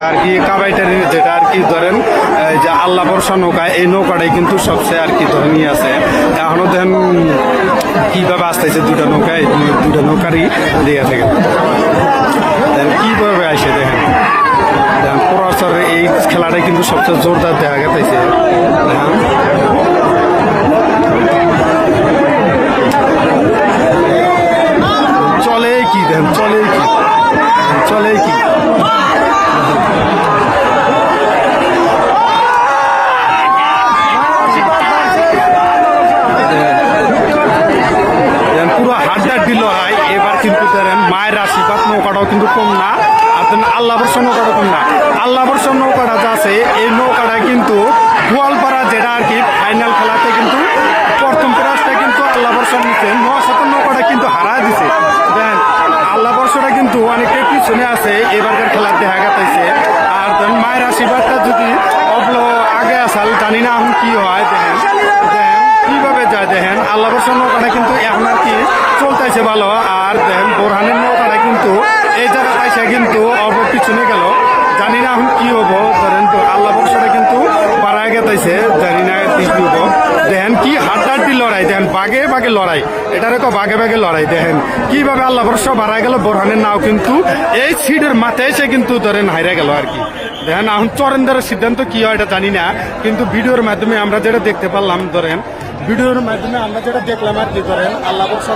আর কি কাবাইটারি যেটা আর কি ধরেন যে আল্লাহ বর্ষা নৌকা, এই নৌকাটাই কিন্তু সবচেয়ে আর কি ধরেন নিয়ে আছে। এখনো দেখেন কিভাবে আসতেছে দুটা নৌকায়, দুটা নৌকারই লেগে থাকে দেখেন কিভাবে আসে। দেখেন দেখেন পুরাচরের এই খেলাটাই কিন্তু সবচেয়ে জোরদার দেখা গেছে। চলে কি দেখেন, চলে কি, চলে কি পুরো হাড্ডাড্ডি লড়াই। এবার কিন্তু ধরেন মায়ের আশীর্বাদ নৌকাটাও কিন্তু কম না, আর আল্লাহ বর্ষা নৌকাটাও কম না। আল্লাহ বর্ষা নৌকাটা যা আছে এই নৌকাটা কিন্তু গোয়ালপাড়া যেটা আর কি ফাইনাল খেলাতে কিন্তু প্রথম প্রাইজটা কিন্তু আল্লাহ বর্ষা নিচ্ছে, মহাশত নৌকাটা কিন্তু হারায় দিছে। দেখেন আল্লাহ বর্ষাটা কিন্তু অনেকটাই পিছনে আছে এবারকার খেলার দেখা গেছে। আর মায়ের আশীর্বাদটা যদি আগে আসাল জানি না এখন কি হয়। দেখেন দেখেন কিভাবে যায়, দেখেন আল্লাহ বর্ষার নৌকাটা কিন্তু এখন আর কি চলতেছে ভালো। আর দেখেন বোরহানের নৌকাটা কিন্তু এই জায়গাটা এসে কিন্তু পিছনে গেল, জানি না এখন কি হবো। ধরেন তো আল্লাহ বর্ষাটা কিন্তু বাড়ায় গেছে, জানি না কি হবো। দেখেন কি হাড্ডাড্ডি লড়াই, দেখেন বাঘে বাঘে লড়াই, এটার একটা বাঘে বাঘে লড়াই। দেখেন কিভাবে আল্লাহ বর্ষা বাড়ায় গেল, বোরহানের নাও কিন্তু এই সিটের মাথায় এসে কিন্তু ধরেন হাইরে গেল আর কি। দেখেন এখন চরেন্দ্রের সিদ্ধান্ত কি হয় এটা জানি না, কিন্তু ভিডিওর মাধ্যমে আমরা যেটা দেখতে পারলাম, ধরেন ভিডিওর মাধ্যমে আমরা যেটা দেখলাম আর কি, ধরেন আল্লাহ বর্ষা